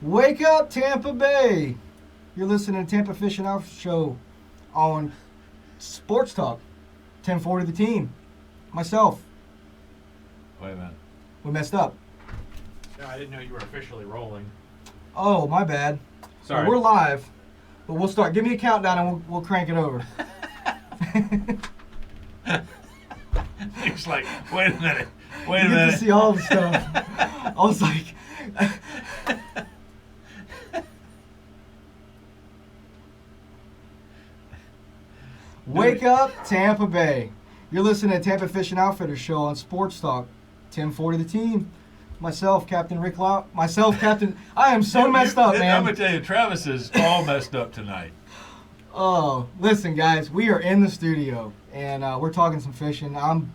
Wake up, Tampa Bay! You're listening to Tampa Fishing Out Show on Sports Talk, 1040 The Team. Myself. Wait a minute. We messed up. No, I didn't know you were officially rolling. Oh, my bad. Sorry. Well, we're live, but we'll start. Give me a countdown and we'll crank it over. It's like, wait a minute. Wait a You get minute. to see all the stuff. I was like... Wake up, Tampa Bay. You're listening to Tampa Fishing Outfitters Show on Sports Talk, 1040 The Team. Myself, Captain Rick Lau. I am so messed up, man. I'm going to tell you, Travis is all messed up tonight. Oh, listen, guys. We are in the studio, and we're talking some fishing. I'm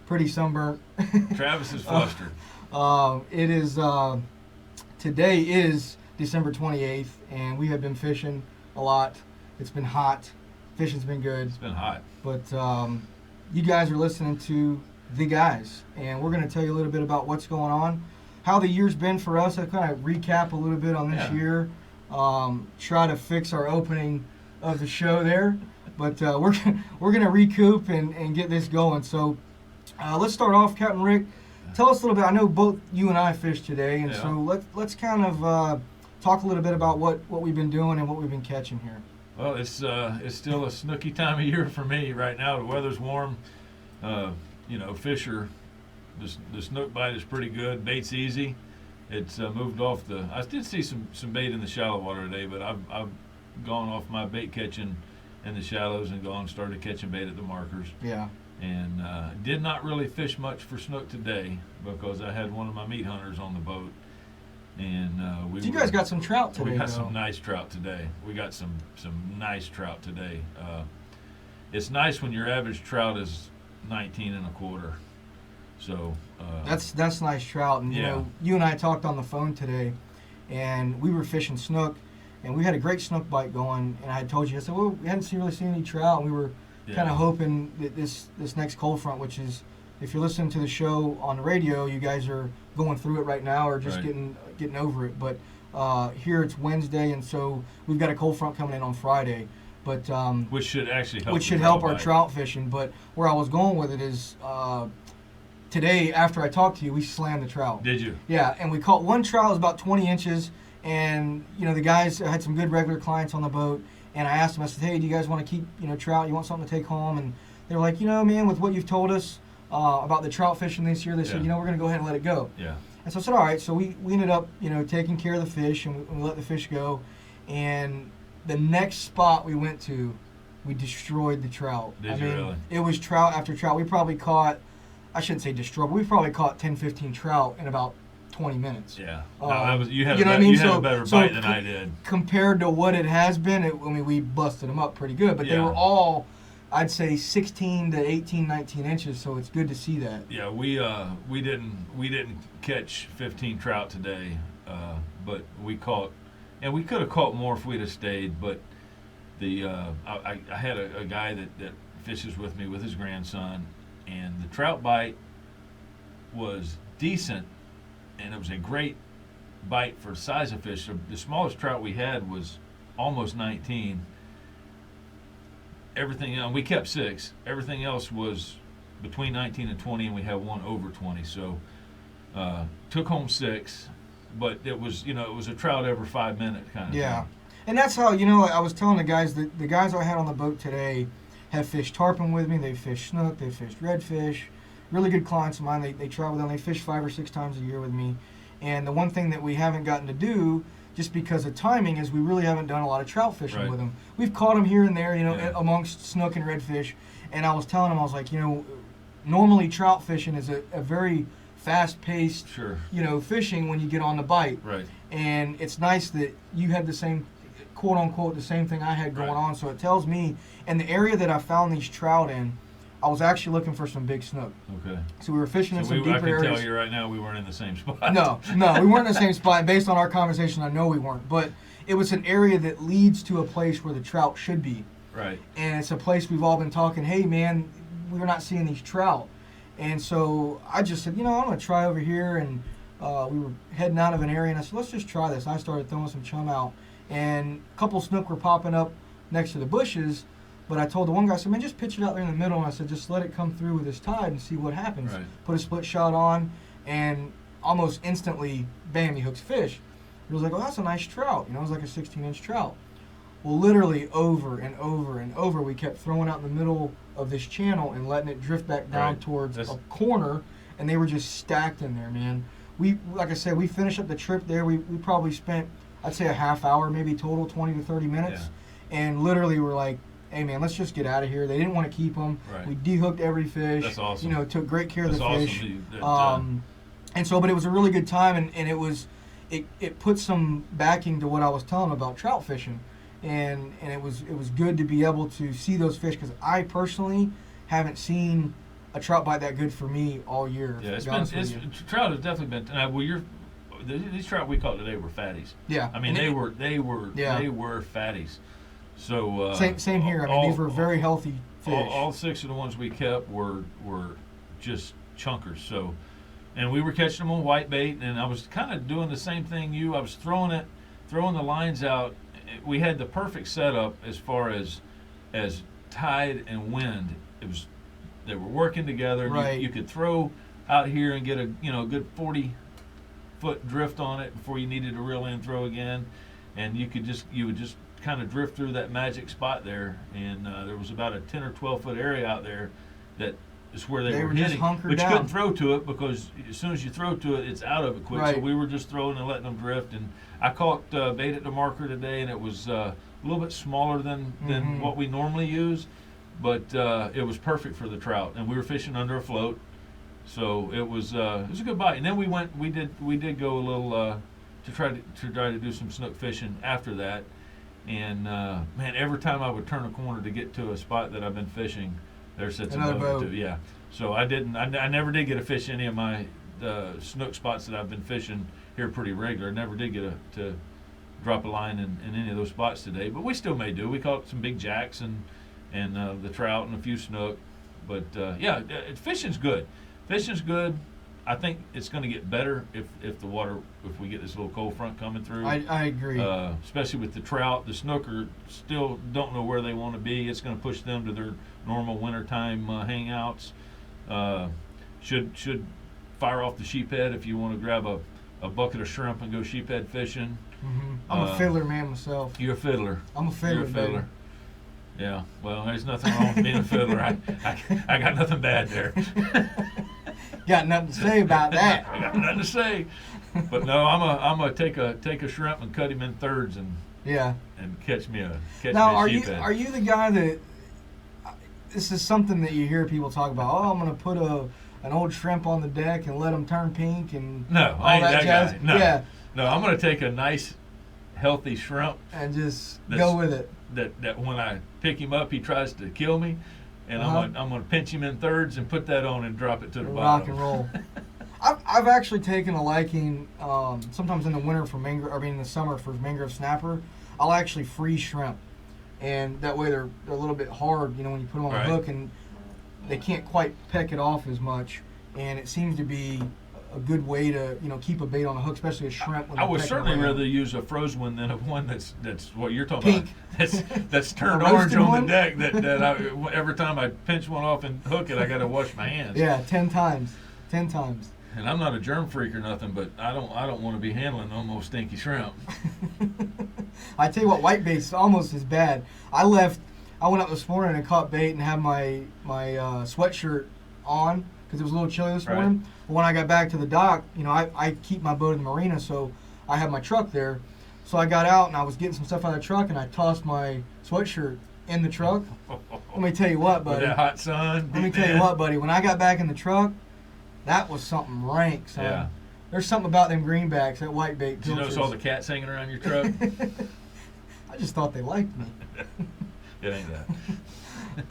pretty sunburnt. Travis is flustered. Today is December 28th, and we have been fishing a lot. It's been hot. Fishing's been good. It's been hot. But you guys are listening to the guys, and we're going to tell you a little bit about what's going on, how the year's been for us. I kind of recap a little bit on this year, try to fix our opening of the show there, but we're going to recoup and get this going. So let's start off, Captain Rick. Tell us a little bit. I know both you and I fished today, and so let's kind of talk a little bit about what we've been doing and what we've been catching here. Well, it's still a snooky time of year for me right now. The weather's warm. Fish are, the snook bite is pretty good. Bait's easy. It's moved off the. I did see some bait in the shallow water today, but I've gone off my bait catching in the shallows and started catching bait at the markers. Yeah. And did not really fish much for snook today because I had one of my meat hunters on the boat. And you guys got some trout today. We got though. some nice trout today. We got some nice trout today. It's nice when your average trout is 19 and a quarter. So that's nice trout. And you know, you and I talked on the phone today, and we were fishing snook, and we had a great snook bite going. And I told you, I said, well, we hadn't really seen any trout, and we were kind of hoping that this next cold front, which is, if you're listening to the show on the radio, you guys are going through it right now or just getting over it. But here it's Wednesday, and so we've got a cold front coming in on Friday. But which should actually help. Which should help our trout fishing. But where I was going with it is today, after I talked to you, we slammed the trout. Did you? Yeah, and we caught one trout. It was about 20 inches. And, the guys had some good regular clients on the boat. And I asked them, I said, hey, do you guys want to keep, trout? You want something to take home? And they were like, man, with what you've told us about the trout fishing this year, they said, we're going to go ahead and let it go. Yeah. And so I said, all right. So we ended up, taking care of the fish, and we let the fish go. And the next spot we went to, we destroyed the trout. Did you really? It was trout after trout. We probably caught, I shouldn't say destroyed, but we probably caught 10, 15 trout in about 20 minutes. Yeah. You had a better bite than I did. Compared to what it has been, we busted them up pretty good. But they were all, I'd say, 16 to 18, 19 inches, so it's good to see that. Yeah, we didn't catch 15 trout today, but we caught, and we could have caught more if we'd have stayed. But I had a guy that fishes with me with his grandson, and the trout bite was decent, and it was a great bite for the size of fish. So the smallest trout we had was almost 19. Everything else, we kept 6. Everything else was between 19 and 20, and we had one over 20. So took home 6, but it was a trout every 5 minutes kind of thing. And that's how, I was telling the guys that the guys I had on the boat today have fished tarpon with me. They fished snook. They fished redfish. Really good clients of mine. They travel down. They fish 5 or 6 times a year with me. And the one thing that we haven't gotten to do, just because of timing, is we really haven't done a lot of trout fishing with them. We've caught them here and there, amongst snook and redfish. And I was telling them, I was like, normally trout fishing is a very fast-paced, fishing when you get on the bite. Right. And it's nice that you had the same, quote-unquote, the same thing I had going on. So it tells me, and the area that I found these trout in, I was actually looking for some big snook. Okay. So we were fishing in some deeper areas. I can tell you right now we weren't in the same spot. No, we weren't in the same spot. Based on our conversation, I know we weren't. But it was an area that leads to a place where the trout should be. Right. And it's a place we've all been talking, hey, man, we're not seeing these trout. And so I just said, I'm going to try over here. And we were heading out of an area, and I said, let's just try this. I started throwing some chum out, and a couple snook were popping up next to the bushes. But I told the one guy, I said, man, just pitch it out there in the middle. And I said, just let it come through with this tide and see what happens. Right. Put a split shot on, and almost instantly, bam, he hooks fish. He was like, oh, that's a nice trout. You know, it was like a 16-inch trout. Well, literally over and over and over, we kept throwing out in the middle of this channel and letting it drift back down towards a corner, and they were just stacked in there, man. We, like I said, we finished up the trip there. We probably spent, I'd say, a half hour, maybe total, 20 to 30 minutes. Yeah. And literally we're like, hey, man, let's just get out of here. They didn't want to keep them. Right. We dehooked every fish. That's awesome. You know, took great care of the fish. Awesome. And so, but it was a really good time, and it put some backing to what I was telling them about trout fishing. And it was good to be able to see those fish, because I personally haven't seen a trout bite that good for me all year. Yeah, trout has definitely been. These trout we caught today were fatties. Yeah, I mean they were fatties. So same here. I mean, these were very healthy fish. All 6 of the ones we kept were just chunkers. So, and we were catching them on white bait, and I was kind of doing the same thing I was throwing the lines out. We had the perfect setup as far as tide and wind. They were working together. And right. You could throw out here and get a good 40-foot drift on it before you needed to reel in and throw again, and you would just kind of drift through that magic spot there, and there was about a 10 or 12-foot area out there that is where they were hitting, but you couldn't throw to it, because as soon as you throw to it, it's out of it quick. Right. So we were just throwing and letting them drift. And I caught bait at the marker today, and it was a little bit smaller than what we normally use, but it was perfect for the trout. And we were fishing under a float, so it was a good bite. And then we did go a little to try to do some snook fishing after that. And man, every time I would turn a corner to get to a spot that I've been fishing, there sits another boat. Yeah. So I never did get a fish any of my snook spots that I've been fishing here pretty regular. Never did get to drop a line in any of those spots today, but we still may do. We caught some big jacks and the trout and a few snook. But yeah, fishing's good. Fishing's good. I think it's going to get better if we get this little cold front coming through. I agree. Especially with the trout. The snooker still don't know where they want to be. It's going to push them to their normal wintertime hangouts. Should fire off the sheephead if you want to grab a bucket of shrimp and go sheephead fishing. Mm-hmm. I'm a fiddler man myself. You're a fiddler. I'm a fiddler. You're a fiddler. Baby. Yeah. Well, there's nothing wrong with being a fiddler. I got nothing bad there. Got nothing to say about that. I got nothing to say. But no, I'm gonna take a shrimp and cut him in thirds and catch me a sheephead. Are you the guy that this is something that you hear people talk about? Oh, I'm gonna put an old shrimp on the deck and let them turn pink and no, all I ain't that jazz. Guy. No. Yeah. No, I'm gonna take a nice, healthy shrimp and just go with it. That when I pick him up, he tries to kill me. And I'm gonna pinch him in thirds and put that on and drop it to the bottom. Rock and roll. I've actually taken a liking. Sometimes in the winter in the summer for mangrove snapper, I'll actually freeze shrimp, and that way they're a little bit hard. You know, when you put them on the hook, and they can't quite peck it off as much. And it seems to be a good way to keep a bait on the hook, especially a shrimp. When I would certainly rather use a frozen one than one that's what you're talking about. That's turned orange on the deck. That every time I pinch one off and hook it, I got to wash my hands. Yeah, 10 times. 10 times. And I'm not a germ freak or nothing, but I don't want to be handling almost stinky shrimp. I tell you what, whitebait's almost as bad. I went up this morning and caught bait and had my sweatshirt on because it was a little chilly this morning. But when I got back to the dock, I keep my boat in the marina, so I have my truck there. So I got out and I was getting some stuff out of the truck, and I tossed my sweatshirt in the truck. Let me tell you what, buddy. With that hot sun. Let me tell you what, buddy. When I got back in the truck, that was something rank, son. Yeah. There's something about them greenbacks, that whitebait. Did you notice all the cats hanging around your truck? I just thought they liked me. It ain't that.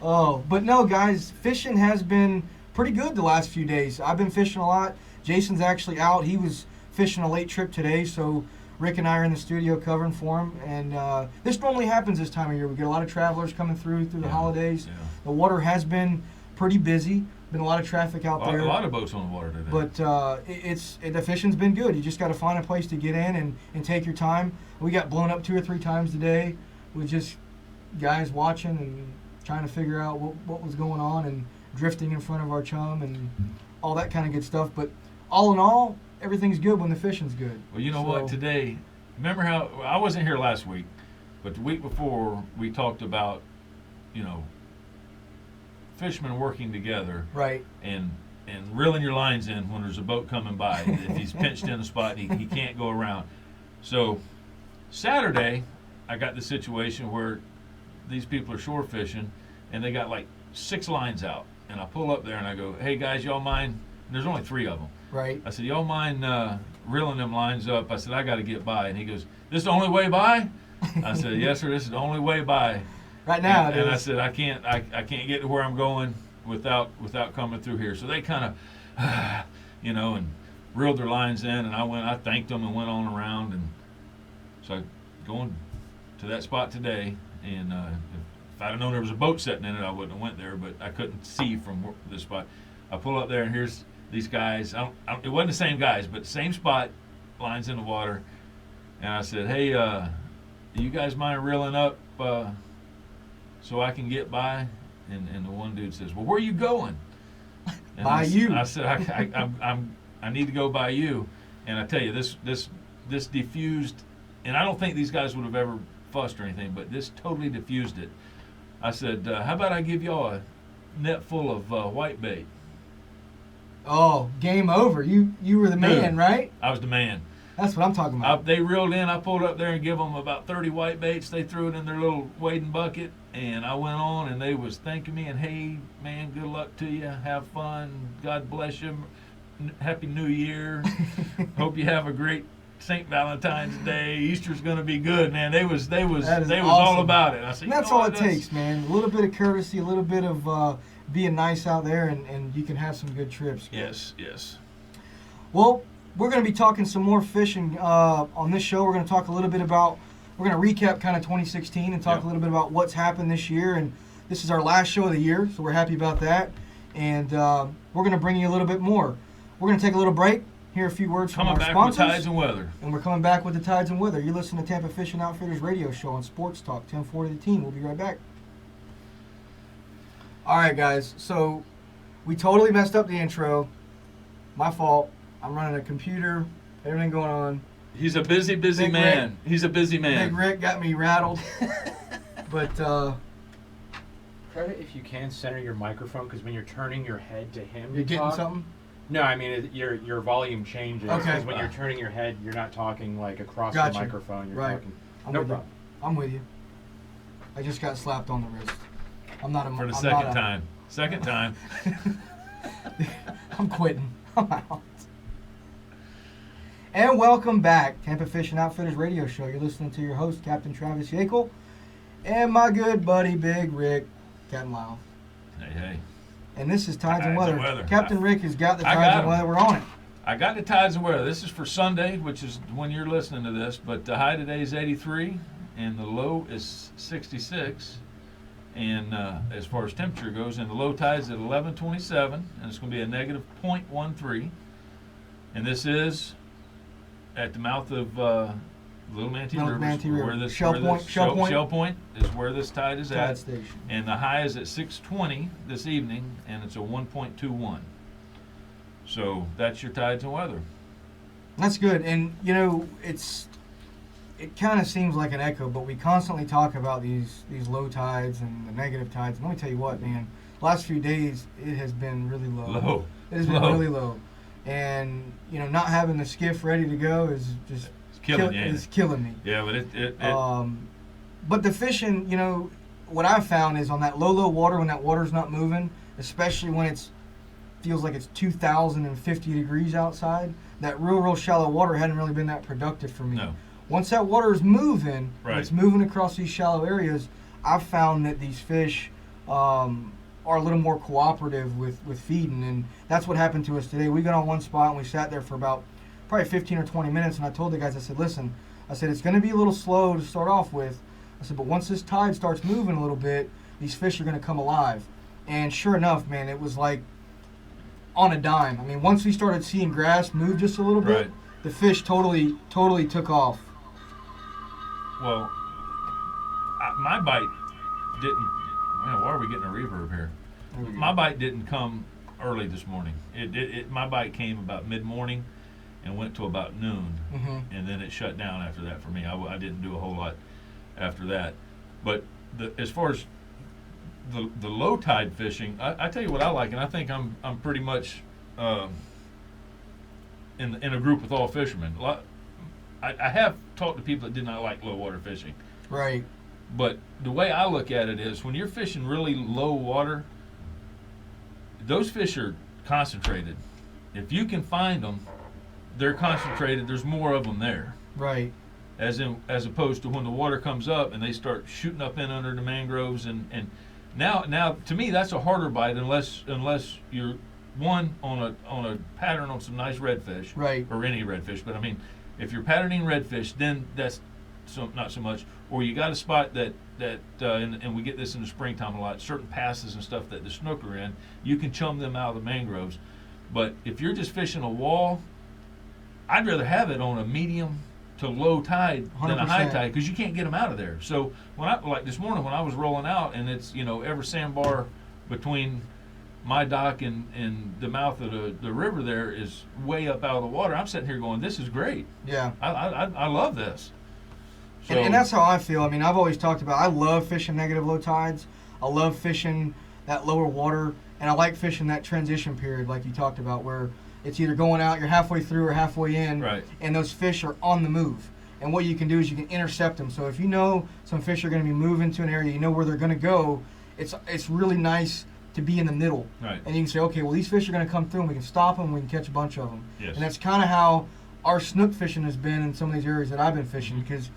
Oh, but no, guys, fishing has been pretty good the last few days. I've been fishing a lot. Jason's actually out. He was fishing a late trip today, so Rick and I are in the studio covering for him. And this normally happens this time of year. We get a lot of travelers coming through the holidays. Yeah. The water has been pretty busy. Been a lot of traffic out there. A lot of boats on the water today. But the fishing's been good. You just got to find a place to get in and take your time. We got blown up 2 or 3 times today with just guys watching and trying to figure out what was going on and drifting in front of our chum and all that kind of good stuff. But all in all, everything's good when the fishing's good. Well, you know what? Today, remember how I wasn't here last week, but the week before we talked about, fishermen working together, right, and reeling your lines in when there's a boat coming by. If he's pinched in a spot, he can't go around. So Saturday, I got the situation where these people are shore fishing, and they got like 6 lines out, and I pull up there and I go, "Hey guys, y'all mind?" And there's only 3 of them. Right. I said, "Y'all mind reeling them lines up?" I said, "I got to get by." And he goes, "This is the only way by?" I said, "Yes, sir. This is the only way by." Right now, and I said, I can't get to where I'm going without coming through here. So they kind of, and reeled their lines in, and I thanked them and went on around, and so I going to that spot today, and if I'd have known there was a boat sitting in it, I wouldn't have went there, but I couldn't see from this spot. I pull up there, and here's these guys. It wasn't the same guys, but same spot, lines in the water, and I said, "Hey, do you guys mind reeling up so I can get by?" And the one dude says, "Well, where are you going?" And by you. I said, I need to go by you. And I tell you, this diffused, and I don't think these guys would have ever fussed or anything, but this totally diffused it. I said, "How about I give y'all a net full of white bait?" Oh, game over. You were the man, Dude, right? I was the man. That's what I'm talking about. They reeled in. I pulled up there and give them about 30 white baits. They threw it in their little wading bucket, and I went on, and they was thanking me and, "Hey, man, good luck to you. Have fun. God bless you. Happy New Year. Hope you have a great St. Valentine's Day. Easter's going to be good, man." They was awesome. all about it. I said, and that's all it takes, man. A little bit of courtesy, a little bit of being nice out there, and you can have some good trips. Yes. Well, we're going to be talking some more fishing on this show. We're going to talk a little bit about, we're going to recap kind of 2016 and talk a little bit about what's happened this year. And this is our last show of the year, so we're happy about that. And we're going to bring you a little bit more. We're going to take a little break, hear a few words from our sponsors. Coming back with tides and weather. And we're coming back with the tides and weather. You're listening to Tampa Fishing Outfitters radio show on Sports Talk 1040 The Team. We'll be right back. All right, guys. So we totally messed up the intro. My fault. I'm running a computer, everything going on. He's a busy Big man. Rick. He's a busy man. Big Rick got me rattled. But Try to, if you can, center your microphone, because when you're turning your head to him, you're getting talk. something? No, I mean your volume changes. Okay. Because when you're turning your head, you're not talking like across Gotcha. the microphone. You're Right. talking. I'm No with you. problem. I'm with you. I just got slapped on the wrist. I'm not a For the I'm second not a- time. Second time. I'm quitting. I'm out. And welcome back, Tampa Fishing Outfitters radio show. You're listening to your host, Captain Travis Yakel, and my good buddy, Big Rick, Captain Lyle. Hey. And this is Tides and Tides and Weather. Weather. Captain Rick has got the I Tides got and 'em. Weather. We're on it. I got the tides and weather. This is for Sunday, which is when you're listening to this, but the high today is 83 and the low is 66. And as far as temperature goes, and the low tide's at 11:27, and it's going to be a negative 0.13. And this is at the mouth of Little Manatee Little River, Manatee River. where this Shell where Point- this Shell Point? Shell Point is where this tide is Tide at. station. And the high is at 6:20 this evening, and it's a 1.21. So that's your tides and weather. That's good. And, it kind of seems like an echo, but we constantly talk about these low tides and the negative tides. And let me tell you what, man, last few days, it has been really low. Low. It has been Low. really low. And, not having the skiff ready to go is just killing you. is killing me. Yeah, but it But the fishing, what I've found is on that low water, when that water's not moving, especially when feels like it's 2,050 degrees outside, that real shallow water hadn't really been that productive for me. No. Once that water is moving, Right. it's moving across these shallow areas, I've found that these fish are a little more cooperative with feeding, and that's what happened to us today. We got on one spot and we sat there for about probably 15 or 20 minutes, and I told the guys, I said, listen, it's going to be a little slow to start off with. I said, but once this tide starts moving a little bit, these fish are going to come alive. And sure enough, man, it was like on a dime. I mean, once we started seeing grass move just a little bit, Right. the fish totally took off. Well, my bite didn't. Man, why are we getting a reverb here? There we go. My bite didn't come early this morning. My bite came about mid-morning and went to about noon, and then it shut down after that for me. I didn't do a whole lot after that. But as far as the low tide fishing, I tell you what I like, and I think I'm pretty much in a group with all fishermen. I have talked to people that did not like low water fishing. Right. But the way I look at it is when you're fishing really low water, those fish are concentrated. If you can find them, they're concentrated. There's more of them there. Right. As opposed to when the water comes up and they start shooting up in under the mangroves and now to me that's a harder bite unless you're on a pattern on some nice redfish. Right. Or any redfish. But I mean, if you're patterning redfish, then that's not so much. Or you got a spot that and we get this in the springtime a lot, certain passes and stuff that the snook are in, you can chum them out of the mangroves. But if you're just fishing a wall, I'd rather have it on a medium to low tide than a high 100%. tide because you can't get them out of there. So like this morning when I was rolling out and it's every sandbar between my dock and the mouth of the river there is way up out of the water, I'm sitting here going, this is great. Yeah. I love this. So, And that's how I feel. I mean, I've always talked about I love fishing negative low tides. I love fishing that lower water, and I like fishing that transition period like you talked about where it's either going out, you're halfway through or halfway in, right. and those fish are on the move. And what you can do is you can intercept them. So if you know some fish are going to be moving to an area, you know where they're going to go, it's really nice to be in the middle. Right. And you can say, okay, well, these fish are going to come through, and we can stop them, we can catch a bunch of them. Yes. And that's kind of how our snook fishing has been in some of these areas that I've been fishing because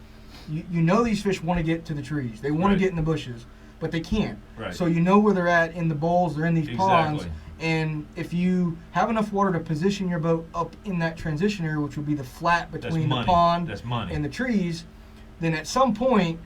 you know these fish want to get to the trees. They want Right. to get in the bushes, but they can't. Right. So you know where they're at in the bowls, they're in these ponds. Exactly. And if you have enough water to position your boat up in that transition area, which would be the flat between the money. pond That's money. and the trees, then at some point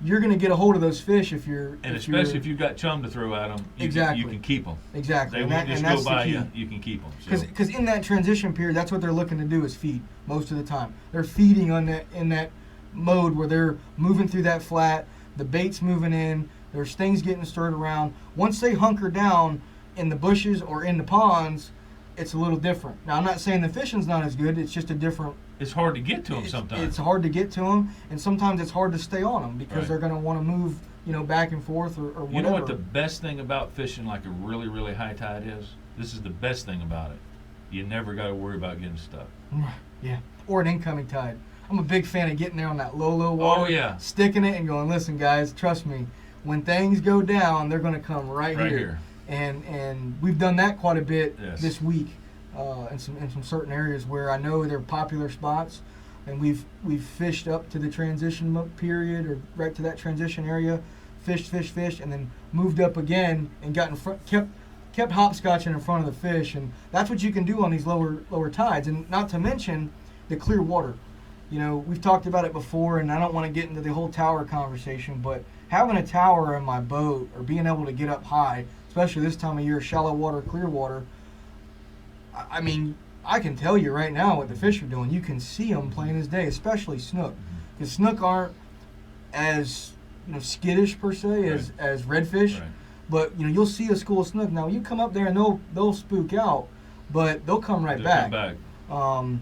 you're going to get a hold of those fish if you're. And especially if you've got chum to throw at them, you can keep them. Exactly. They And won't just that's go by the key. you. You can keep them. Because in that transition period, that's what they're looking to do is feed most of the time. They're feeding on that in that mode where they're moving through that flat, the bait's moving in, there's things getting stirred around. Once they hunker down in the bushes or in the ponds, it's a little different. Now, I'm not saying the fishing's not as good. It's just a different. It's hard to get to them sometimes. It's hard to get to them, and sometimes it's hard to stay on them because Right. they're going to want to move, back and forth or whatever. You know what the best thing about fishing like a really, really high tide is? This is the best thing about it. You never got to worry about getting stuck. Yeah, or an incoming tide. I'm a big fan of getting there on that low water. Oh, yeah. Sticking it and going, listen, guys, trust me. When things go down, they're going to come right here. And we've done that quite a bit this week in some certain areas where I know they're popular spots, and we've fished up to the transition period or right to that transition area, fished, and then moved up again and got in front, kept hopscotching in front of the fish, and that's what you can do on these lower tides, and not to mention the clear water. We've talked about it before, and I don't want to get into the whole tower conversation, but having a tower in my boat or being able to get up high, especially this time of year, shallow water, clear water, I mean, I can tell you right now what the fish are doing. You can see them plain as day, especially snook. Because snook aren't as skittish per se as redfish, Right. but you'll see a school of snook. Now you come up there and they'll spook out, but they'll come right They'll back. come back.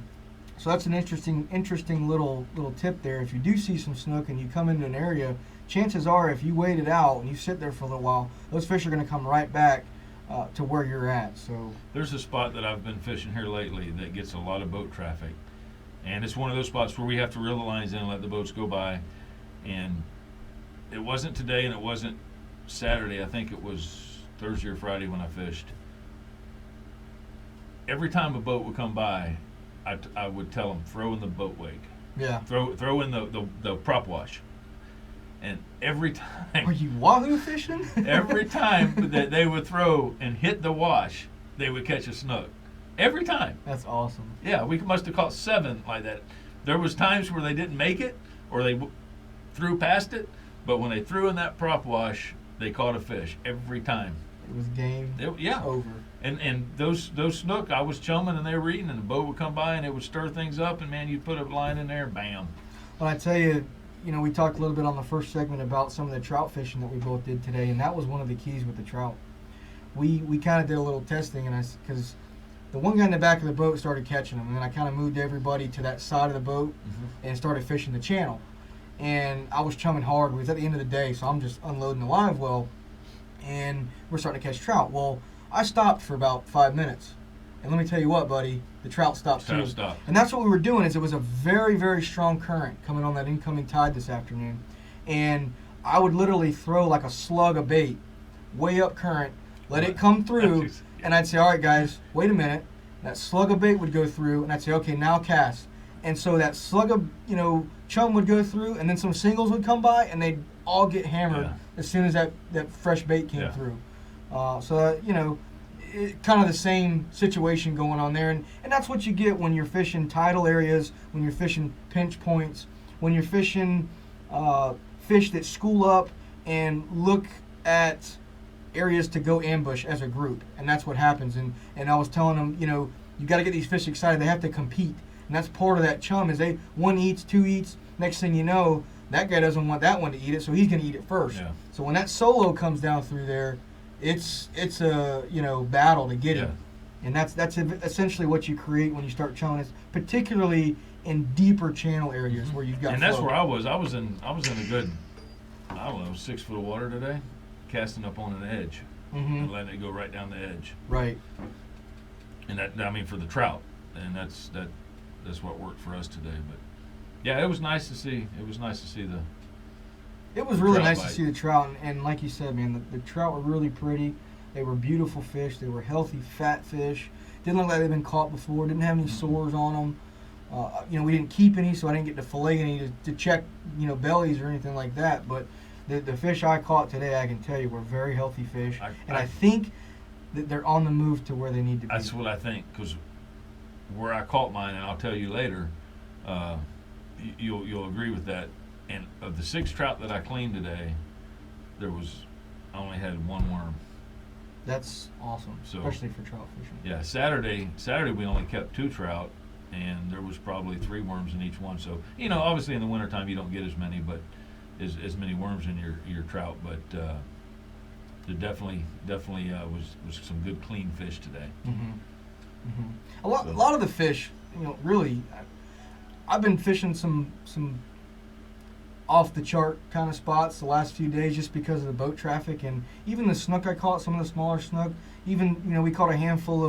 So that's an interesting little tip there. If you do see some snook and you come into an area, chances are if you wait it out and you sit there for a little while, those fish are going to come right back to where you're at. So There's a spot that I've been fishing here lately that gets a lot of boat traffic. And it's one of those spots where we have to reel the lines in and let the boats go by. And it wasn't today and it wasn't Saturday. I think it was Thursday or Friday when I fished. Every time a boat would come by, I would tell them, throw in the boat wake. yeah. Throw in the prop wash. And every time... Are you wahoo fishing? Every time that they would throw and hit the wash, they would catch a snook. Every time. That's awesome. Yeah, we must have caught 7 like that. There was times where they didn't make it or they threw past it, but when they threw in that prop wash, they caught a fish every time. It was game Yeah. over. And those snook, I was chumming and they were eating, and the boat would come by and it would stir things up, and man, you put a line in there, bam. But I tell you, we talked a little bit on the first segment about some of the trout fishing that we both did today, and that was one of the keys with the trout. We kind of did a little testing, and because the one guy in the back of the boat started catching them, and then I kind of moved everybody to that side of the boat and started fishing the channel. And I was chumming hard. It was at the end of the day, so I'm just unloading the live well, and we're starting to catch trout. Well, I stopped for about 5 minutes, and let me tell you what, buddy, the trout stopped too. Stopped. And that's what we were doing. Is it was a very, very strong current coming on that incoming tide this afternoon, and I would literally throw like a slug of bait way up current, let it come through, and I'd say, all right, guys, wait a minute. That slug of bait would go through, and I'd say, okay, now cast. And so that slug of chum would go through, and then some singles would come by, and they'd all get hammered as soon as that fresh bait came through. Kind of the same situation going on there, and that's what you get when you're fishing tidal areas, when you're fishing pinch points, when you're fishing fish that school up and look at areas to go ambush as a group, and that's what happens. And I was telling them, you got to get these fish excited. They have to compete, and that's part of that chum. Is one eats, two eats. Next thing you know, that guy doesn't want that one to eat it, so he's going to eat it first. Yeah. So when that solo comes down through there, it's a battle to get him, and that's essentially what you create when you start chumming. It's particularly in deeper channel areas where you've got. And that's where I was. I was in a good, 6 foot of water today, casting up on an edge and letting it go right down the edge. Right. And that, for the trout, and that's what worked for us today. But yeah, it was nice to see. It was nice to see the. It was really nice to see the trout, and like you said, man, the trout were really pretty. They were beautiful fish. They were healthy, fat fish. Didn't look like they'd been caught before. Didn't have any sores on them. We didn't keep any, so I didn't get to fillet any to check, bellies or anything like that. But the fish I caught today, I can tell you, were very healthy fish, and I think that they're on the move to where they need to be. That's what I think, because where I caught mine, and I'll tell you later, you'll agree with that. And of the 6 trout that I cleaned today, I only had 1 worm. That's awesome, especially for trout fishing. Yeah, Saturday we only kept 2 trout, and there was probably 3 worms in each one. So obviously in the wintertime you don't get as many, but as many worms in your trout. But there definitely was some good clean fish today. A lot of the fish, really, I've been fishing some off the chart kind of spots the last few days just because of the boat traffic, and even the snook I caught, some of the smaller snook, even we caught a handful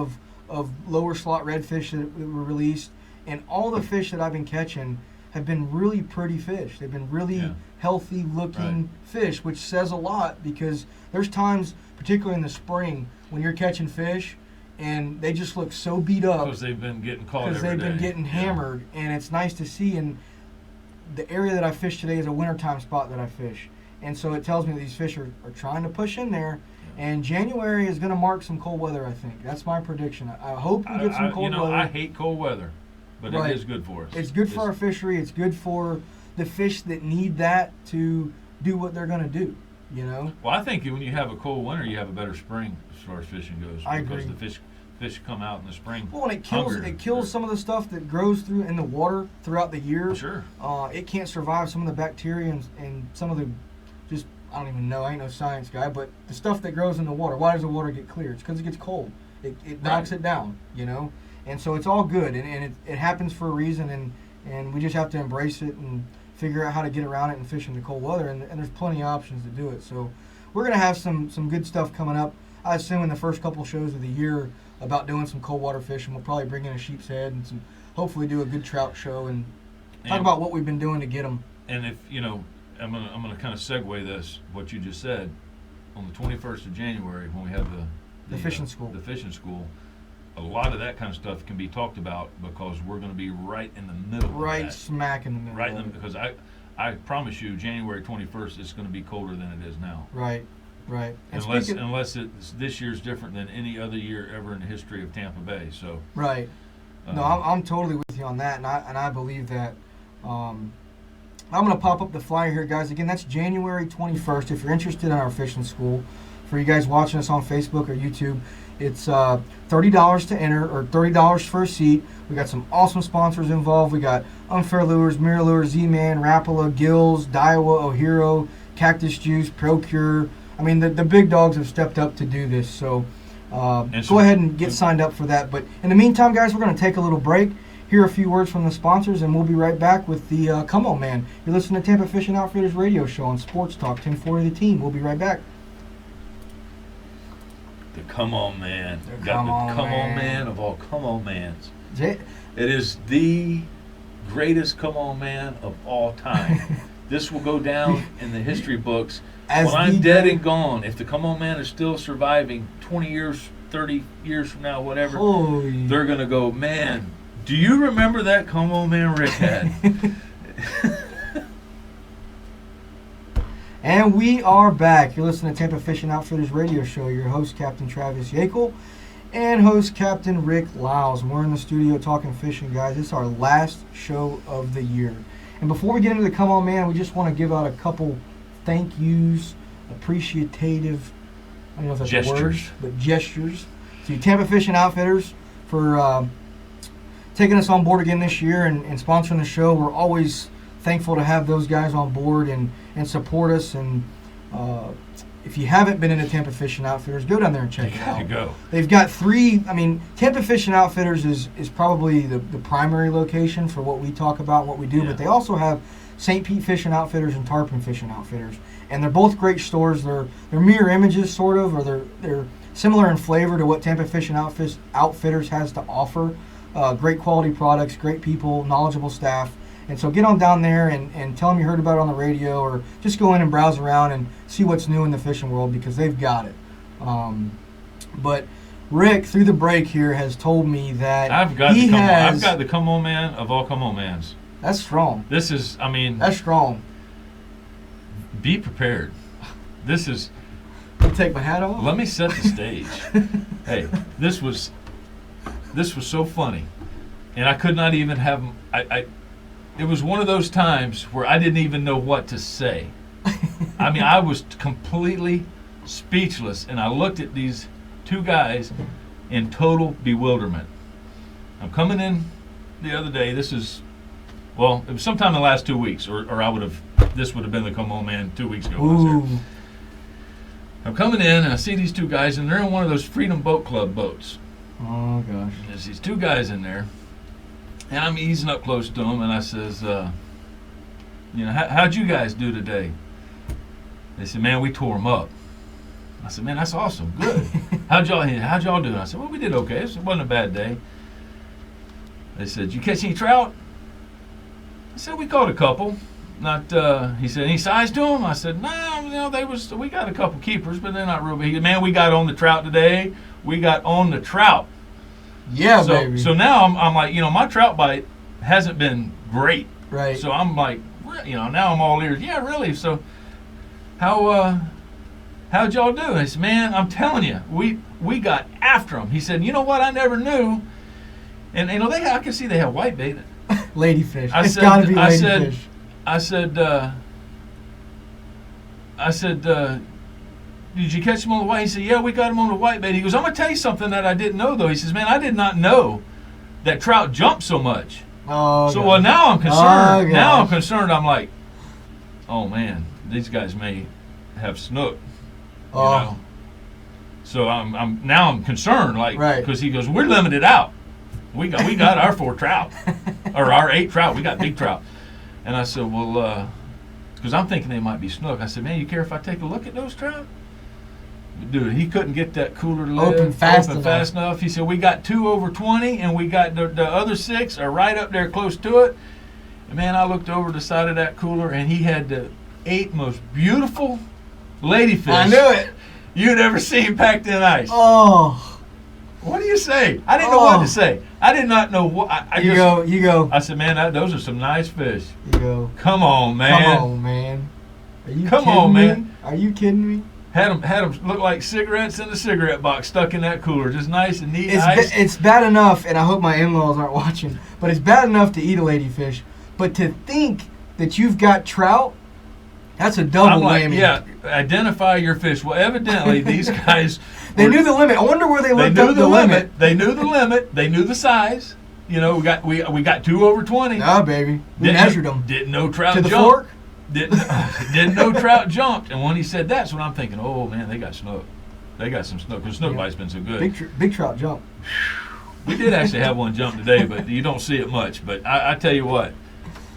of lower slot redfish that were released, and all the fish that I've been catching have been really pretty fish. They've been really healthy looking fish, which says a lot, because there's times, particularly in the spring, when you're catching fish and they just look so beat up because they've been getting caught because they've been getting hammered, and it's nice to see. And the area that I fished today is a wintertime spot that I fish, and so it tells me that these fish are trying to push in there, and January is going to mark some cold weather, I think. That's my prediction. I hope we get some cold weather. I hate cold weather, but it is good for us. It's good for our fishery. It's good for the fish that need that to do what they're going to do, Well, I think when you have a cold winter, you have a better spring as far as fishing goes. I agree. Because the fish come out in the spring. Well, and it kills some of the stuff that grows in the water throughout the year. Sure. It can't survive some of the bacteria and some of the I don't even know. I ain't no science guy, but the stuff that grows in the water. Why does the water get clear? It's because it gets cold. It knocks it down, And so it's all good, and it happens for a reason, and we just have to embrace it and figure out how to get around it and fish in the cold weather, and there's plenty of options to do it. So we're going to have some good stuff coming up. I assume in the first couple shows of the year about doing some cold water fishing. We'll probably bring in a sheep's head and hopefully do a good trout show and talk about what we've been doing to get them. And if I'm gonna kind of segue this what you just said. On the 21st of January, when we have the fishing school, a lot of that kind of stuff can be talked about, because we're going to be right in the middle. Right smack in the middle. Right in the, because I promise you, January 21st, it's going to be colder than it is now. Right. And unless this year's different than any other year ever in the history of Tampa Bay. So. Right. No, I'm totally with you on that, and I believe that. I'm going to pop up the flyer here, guys. Again, that's January 21st. If you're interested in our fishing school, for you guys watching us on Facebook or YouTube, It's $30 to enter, or $30 for a seat. We got some awesome sponsors involved. We got Unfair Lures, Mirror Lures, Z-Man, Rapala, Gills, Daiwa, Ohiro, Cactus Juice, Procure. I mean, the big dogs have stepped up to do this. So go ahead and get signed up for that. But in the meantime, guys, we're going to take a little break, hear a few words from the sponsors, and we'll be right back with the Come On Man. You're listening to Tampa Fishing Outfitters radio show on Sports Talk 1040 The Team. We'll be right back. The Come On Man. The Got Come the On Come On Man. Man of all Come On Mans. It is the greatest Come On Man of all time. This will go down in the history books. As when I'm the- dead and gone, if the Come On Man is still surviving 20 years, 30 years from now, whatever, Holy. they're going to go, man, do you remember that Come On Man Rick had? And we are back. You're listening to Tampa Fishing Outfitters radio show. Your host, Captain Travis Yakel, and host, Captain Rick Lyles. We're in the studio talking fishing, guys. It's our last show of the year. And before we get into the Come On Man, we just want to give out a couple thank yous, appreciative, I don't know if that's a word, Gestures. but gestures to Tampa Fishing Outfitters for taking us on board again this year and sponsoring the show. We're always thankful to have those guys on board and support us. And if you haven't been into Tampa Fishing Outfitters, go down there and check it out. You go. They've got three. I mean, Tampa Fishing Outfitters is probably the primary location for what we talk about, what we do. Yeah. But they also have St. Pete Fishing Outfitters and Tarpon Fishing Outfitters, and they're both great stores. They're mirror images, sort of, or they're similar in flavor to what Tampa Fishing Outfitters has to offer. Great quality products, great people, knowledgeable staff. And so get on down there and tell them you heard about it on the radio, or just go in and browse around and see what's new in the fishing world, because they've got it. But Rick, through the break here, has told me that I've got the Come On Man of all Come On Mans. That's strong. This is, I mean, That's strong. be prepared. This is, I'll take my hat off. let me set the stage. Hey, this was so funny, and I could not even have. It was one of those times where I didn't even know what to say. I mean, I was completely speechless, and I looked at these two guys in total bewilderment. I'm coming in the other day. This is, well, it was sometime in the last 2 weeks, or this would have been the Come On Man 2 weeks ago. I was there. Ooh. I'm coming in, and I see these two guys, and they're in one of those Freedom Boat Club boats. Oh gosh. There's these two guys in there, and I'm easing up close to them, and I says, how'd you guys do today? They said, man, we tore them up. I said, man, that's awesome, good. How'd y'all do? I said, well, we did okay. It wasn't a bad day. They said, did you catch any trout? I said, we caught a couple. Not. He said, any size to them? I said, no, we got a couple keepers, but they're not real big. Man, we got on the trout today. We got on the trout. Yeah, baby. So now I'm like, my trout bite hasn't been great. Right. So I'm like, now I'm all ears. Yeah, really. So how'd y'all do? I said, man, I'm telling you, we got after them. He said, you know what? I never knew. And I can see they have white bait. Ladyfish. It's got to be ladyfish. I said, did you catch them on the white? He said, yeah, we got them on the white bait. He goes, I'm going to tell you something that I didn't know, though. He says, man, I did not know that trout jump so much. Oh, so, gosh. well, now I'm concerned. Oh, Now I'm gosh. concerned. I'm like, oh, man, these guys may have snook. You Oh. know? So I'm concerned, like, Right. because he goes, we're limited out. We got our 4 trout, or our 8 trout. We got big trout. And I said, well, because I'm thinking they might be snook. I said, man, you care if I take a look at those trout? Dude, he couldn't get that cooler lid Open fast enough. He said, we got 2 over 20, and we got the other 6 are right up there close to it. And man, I looked over the side of that cooler, and he had the 8 most beautiful ladyfish I knew it. you'd ever seen packed in ice. Oh. What do you say? I didn't know what to say. I did not know what. You go. I said, man, those are some nice fish. You go. Come on, man. Come on, man. Are you Come kidding on, me? man. Are you kidding me? Had them look like cigarettes in the cigarette box stuck in that cooler. Just nice and neat. It's bad enough, and I hope my in-laws aren't watching, but it's bad enough to eat a ladyfish. But to think that you've got trout, that's a double I'm like, whammy. yeah, identify your fish. Well, evidently these guys They knew the limit. I wonder where they looked up the limit. They knew the limit. They knew the size. You know, we got 2 over 20. Nah, baby. We measured them. Didn't know trout To the jumped. fork? Didn't know trout jumped. And when he said that's when I'm thinking, oh man, they got snook. They got some snook because snook bite's been so good. Big trout jump. We did actually have one jump today, but you don't see it much. But I tell you what,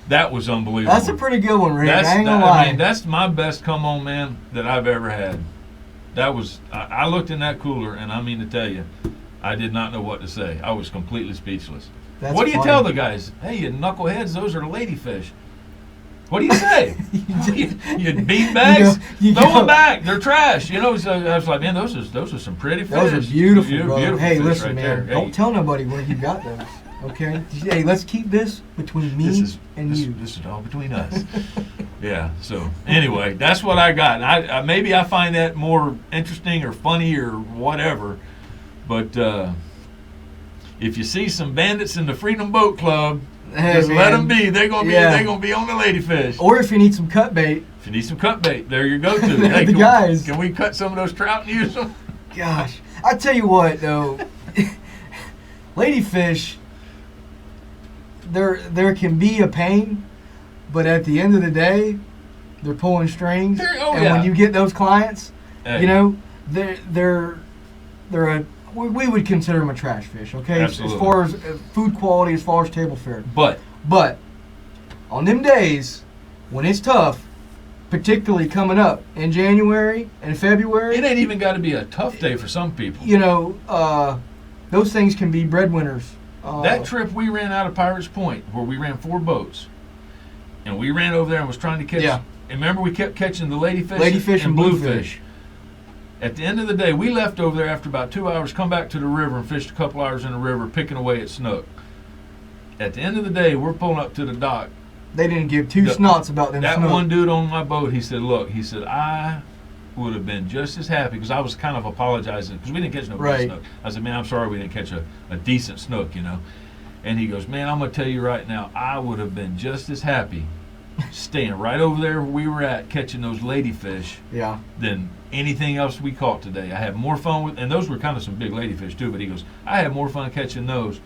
that was unbelievable. That's a pretty good one, Rick. I ain't gonna lie. I mean, that's my best come on man that I've ever had. That was I looked in that cooler, and I mean to tell you, I did not know what to say. I was completely speechless. That's what do you funny. tell the guys? Hey, you knuckleheads, those are ladyfish. What do you say? you beanbags? Throw them back. They're trash. You know, so I was like, man, those are some pretty fish. Those are beautiful, brother. Beautiful hey, fish listen, right man. there. Don't Hey, tell nobody where you got those. Okay? Hey, let's keep this between me and you. This is all between us. Yeah. So anyway, that's what I got. And I maybe I find that more interesting or funny or whatever, but if you see some bandits in the Freedom Boat Club, Hey, just man. let them be. They're gonna be. Yeah. They're gonna be on the ladyfish. Or if you need some cut bait. If you need some cut bait, there you go. To hey, The guys. Can we cut some of those trout and use them? Gosh, I tell you what though, ladyfish. There can be a pain, but at the end of the day, they're pulling strings. And when you get those clients, Hey. you know, they're a we would consider them a trash fish. Okay, Absolutely. as far as food quality, as far as table fare. But On them days when it's tough, particularly coming up in January and February, it ain't even got to be a tough day for some people. you know, those things can be breadwinners. That trip we ran out of Pirates Point, where we ran 4 boats, and we ran over there and was trying to catch. Yeah. And remember, we kept catching the Ladyfish and bluefish. At the end of the day, we left over there after about 2 hours, come back to the river and fished a couple hours in the river, picking away at snook. At the end of the day, we're pulling up to the dock. They didn't give two snots about them That snook. one dude on my boat, he said, "Look," he said, "I would have been just as happy," because I was kind of apologizing because we didn't catch no big Right. snook. I said, "Man, I'm sorry we didn't catch a decent snook, you know." And he goes, "Man, I'm gonna tell you right now, I would have been just as happy staying right over there where we were at catching those ladyfish Yeah. than anything else we caught today. I had more fun with, and those were kind of some big ladyfish too." But he goes, "I had more fun catching those,"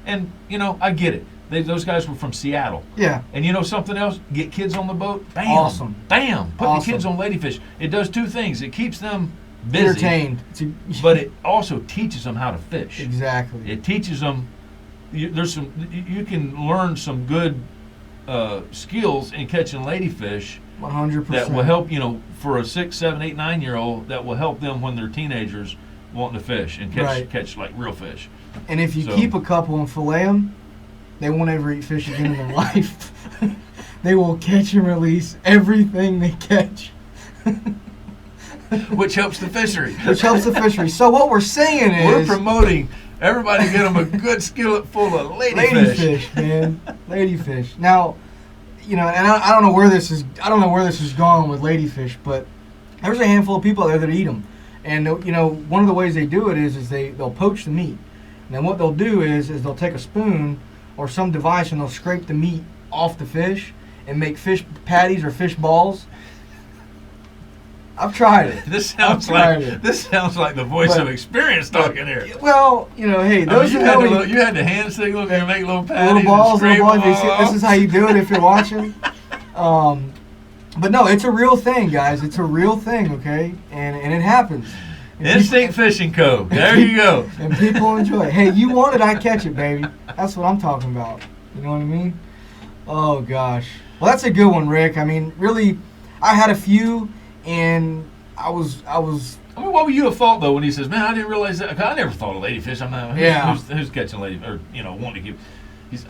and you know, I get it. Those guys were from Seattle. Yeah. And you know something else? Get kids on the boat. Bam. Awesome. Bam. Put Awesome. the kids on ladyfish. It does 2 things. It keeps them busy, Entertained. but it also teaches them how to fish. Exactly. It teaches them. You can learn some good skills in catching ladyfish 100%. that will help. You know, for a 6, 7, 8, 9-year-old, that will help them when they're teenagers wanting to fish and catch like real fish. And if you So- keep a couple and fillet them, they won't ever eat fish again in their life. They will catch and release everything they catch. Which helps the fishery. Which helps the fishery. So what we're saying We're is promoting everybody get them a good skillet full of ladyfish. ladyfish, man. Ladyfish. Now, you know, and I don't know where this is. I don't know where this is going with ladyfish, but there's a handful of people out there that eat them. And you know, one of the ways they do it is they'll poach the meat. And then what they'll do is they'll take a spoon or some device and they'll scrape the meat off the fish and make fish patties or fish balls. I've tried it. This sounds like the voice of experience talking here. Well, you know, hey, those you had the hand signal and make little patties. little balls, and little balls. scrape You them see, this is how you do it if you're watching. But no, it's a real thing, guys. It's a real thing, okay? And it happens. And Instinct Fishing Co. There you go. And people enjoy it. Hey, you want it, I catch it, baby. That's what I'm talking about. You know what I mean? Oh, gosh. Well, that's a good one, Rick. I mean, really, I had a few, and I was. I mean, what would you have thought though when he says, "Man, I didn't realize that. I never thought of ladyfish. I'm not. Who's catching lady or wanting to keep."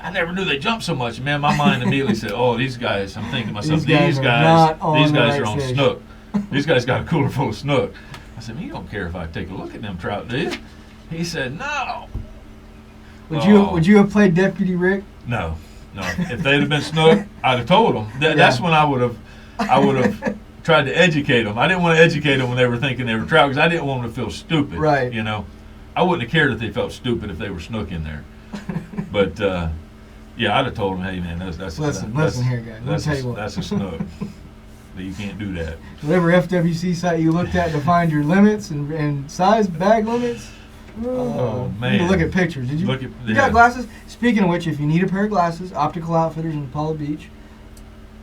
I never knew they jumped so much. Man, my mind immediately said, "Oh, these guys." I'm thinking to myself, These guys are on fish. snook. These guys got a cooler full of snook. I said, "You don't care if I take a look at them trout, do you?" He said, "No." Would you have played Deputy Rick? No. If they'd have been snook, I'd have told them. That's when I would have tried to educate them. I didn't want to educate them when they were thinking they were trout because I didn't want them to feel stupid. Right. You know, I wouldn't have cared if they felt stupid if they were snook in there. But yeah, I'd have told them, "Hey, man, that's Listen here, guys. Let me tell you what. That's a snook." that you can't do that. Whatever FWC site you looked at to find your limits and size bag limits. Oh, You need to man. look at pictures. Did you? Look at- You yeah. got glasses? Speaking of which, if you need a pair of glasses, Optical Outfitters in Apollo Beach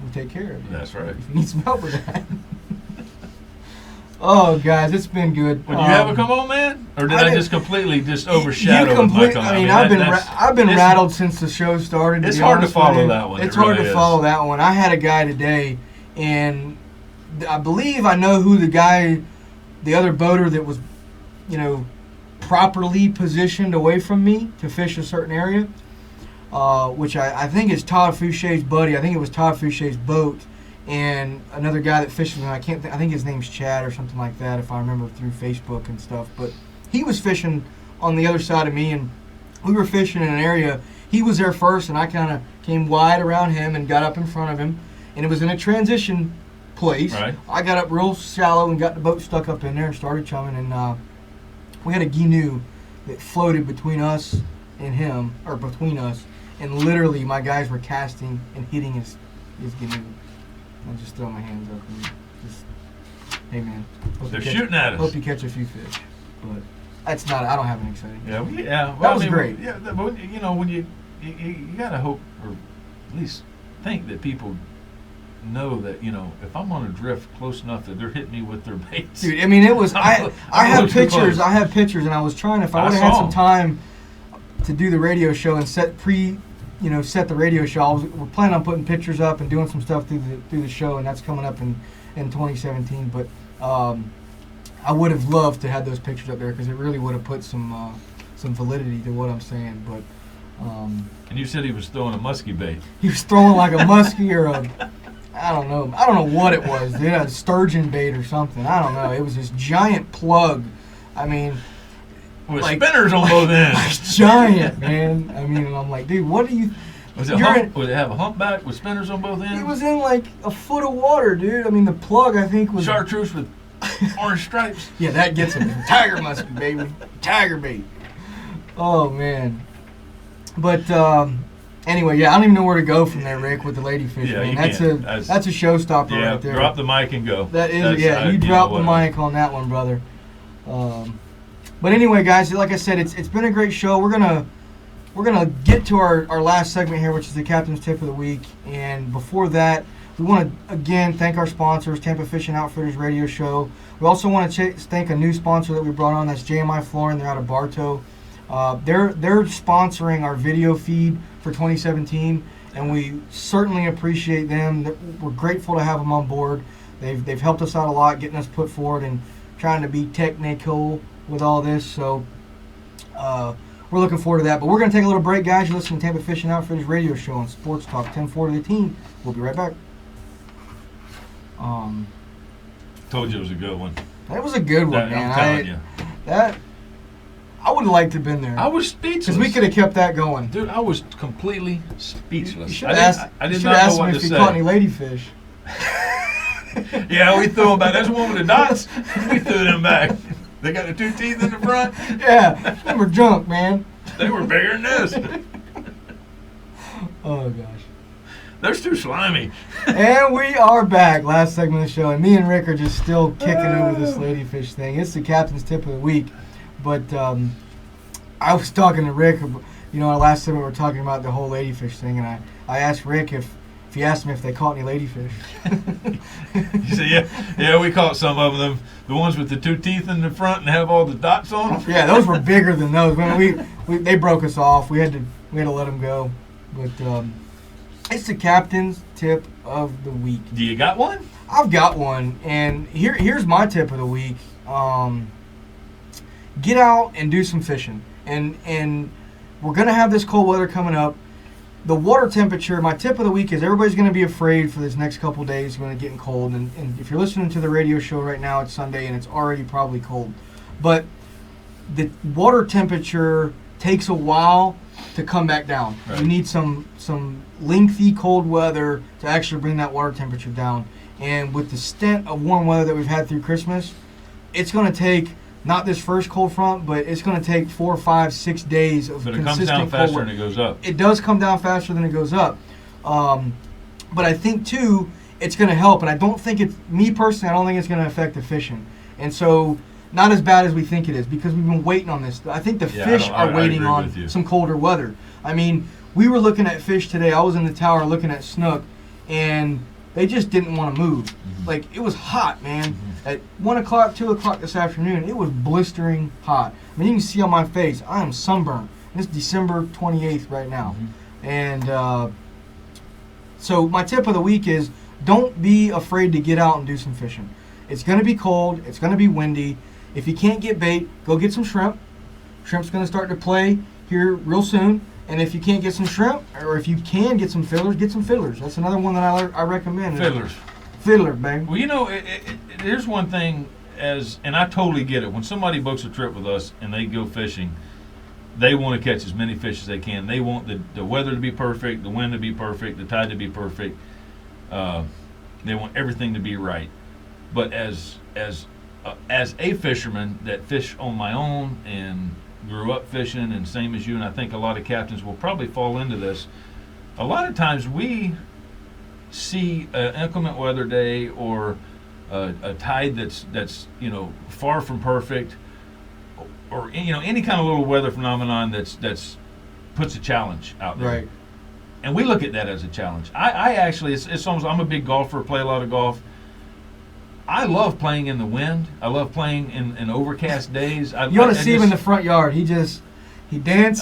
will take care of you. That's right. If you need some help with that. Oh, guys, it's been good. Would you have a come on, man? Or did I I, didn't- just completely just overshadow You with my come on? I mean, I've been that's- I've been it's- rattled since the show started. It's be hard to honest with follow you. that one. It's It hard really to is. follow that one. I had a guy today, and I believe I know who the other boater that was, properly positioned away from me to fish a certain area, which I think is Todd Foucher's buddy. I think it was Todd Foucher's boat, and another guy that fished with him. I think his name's Chad or something like that, if I remember through Facebook and stuff. But he was fishing on the other side of me, and we were fishing in an area. He was there first, and I kind of came wide around him and got up in front of him, and it was in a transition place. Right. I got up real shallow and got the boat stuck up in there and started chumming, and we had a gnu that floated between us and him, or between us, and literally my guys were casting and hitting his gnu. I just throw my hands up and just, hey man, They're shooting at us. hope you catch a few fish, but that's not. I don't have an exciting. Yeah, yeah. That was great. Yeah, but when you gotta hope, or at least think that people know that if I'm on a drift close enough that they're hitting me with their baits. Dude, I mean, it was. I have too pictures. close. I have pictures, and I was trying. If I I would have had saw some 'em. time to do the radio show and set the radio show, we're planning on putting pictures up and doing some stuff through the show, and that's coming up in 2017. But I would have loved to have those pictures up there because it really would have put some validity to what I'm saying. But And you said he was throwing a musky bait. he was throwing like a muskie or I don't know what it was. Dude, a sturgeon bait or something. I don't know. It was this giant plug. I mean, With like- spinners on both ends. giant, man. I mean, and I'm like, dude, what do you? Was it would it have a humpback with spinners on both ends? He was in like a foot of water, dude. I mean, the plug I think was. Chartreuse with orange stripes. Yeah, that gets him. Tiger muskie, baby. Tiger bait. Oh man. But anyway, yeah, I don't even know where to go from there, Rick, with the ladyfish. Yeah, man. you That's can't. that's a showstopper Yeah, right there. drop the mic and go. That is, That's, you know dropped the what? mic on that one, brother. But anyway, guys, like I said, it's been a great show. We're gonna get to our last segment here, which is the Captain's Tip of the Week. And before that, we want to again thank our sponsors, Tampa Fishing Outfitters Radio Show. We also want to thank a new sponsor that we brought on. That's JMI Flooring. They're out of Bartow. They're sponsoring our video feed for 2017, and we certainly appreciate them. We're grateful to have them on board. They've helped us out a lot, getting us put forward and trying to be technical with all this. So we're looking forward to that. But we're going to take a little break, guys. You're listening to Tampa Fishing Outfitters Radio Show on Sports Talk 1040 The Team. We'll be right back. Told you it was a good one. That was a good one, man. I'm telling you. I would have liked to have been there. I was speechless. Because we could have kept that going. Dude, I was completely You speechless. should I have didn't, asked, I did you not know asked what him to if he say. caught any ladyfish. Yeah, we threw them back. That's the one with the dots. We threw them back. They got the two teeth in the front. Yeah, they were junk, man. They were bigger than this. Oh, gosh. They're too slimy. And we are back. Last segment of the show. And me and Rick are just still kicking over this ladyfish thing. It's the Captain's Tip of the Week. But I was talking to Rick. Our last segment we were talking about the whole ladyfish thing. And I asked Rick if he asked me if they caught any ladyfish. You say, yeah, we caught some of them. The ones with the two teeth in the front and have all the dots on them. Yeah, those were bigger than those. Man, they broke us off. We had to let them go. But it's the Captain's Tip of the Week. Do you got one? I've got one, and here's my tip of the week. Get out and do some fishing. And we're gonna have this cold weather coming up. The water temperature, my tip of the week is everybody's going to be afraid for this next couple days when it's getting cold. And if you're listening to the radio show right now, it's Sunday and it's already probably cold. But the water temperature takes a while to come back down. Right. You need some lengthy cold weather to actually bring that water temperature down. And with the stint of warm weather that we've had through Christmas, it's going to take, not this first cold front, but it's going to take 4, 5, 6 days of But it consistent comes down cold faster weather. and it goes up. It does come down faster than it goes up. But I think, too, it's going to help. And I don't think it's, me personally, I don't think it's going to affect the fishing. And so, not as bad as we think it is, because we've been waiting on this. I think the fish are waiting on some colder weather. I mean, we were looking at fish today. I was in the tower looking at snook, and they just didn't want to move. Mm-hmm. Like, it was hot, man. At 1 o'clock, 2 o'clock this afternoon, it was blistering hot. I mean, you can see on my face, I am sunburned. It's December 28th right now. Mm-hmm. And so my tip of the week is, don't be afraid to get out and do some fishing. It's going to be cold. It's going to be windy. If you can't get bait, go get some shrimp. Shrimp's going to start to play here real soon. And if you can't get some shrimp, or if you can get some fiddlers, get some fiddlers. That's another one that I recommend. Fiddlers. Fiddler, bang. Well, you know, there's one thing, and I totally get it. When somebody books a trip with us and they go fishing, they want to catch as many fish as they can. They want the weather to be perfect, the wind to be perfect, the tide to be perfect. They want everything to be right. But as a fisherman that fish on my own and grew up fishing, and same as you, and I think a lot of captains will probably fall into this, a lot of times we see an inclement weather day or a tide that's far from perfect, or any kind of little weather phenomenon that's puts a challenge out there. Right. And we look at that as a challenge. I actually, it's almost, I'm a big golfer, play a lot of golf. I love playing in the wind. I love playing in overcast days. You ought to see him in the front yard. He dances.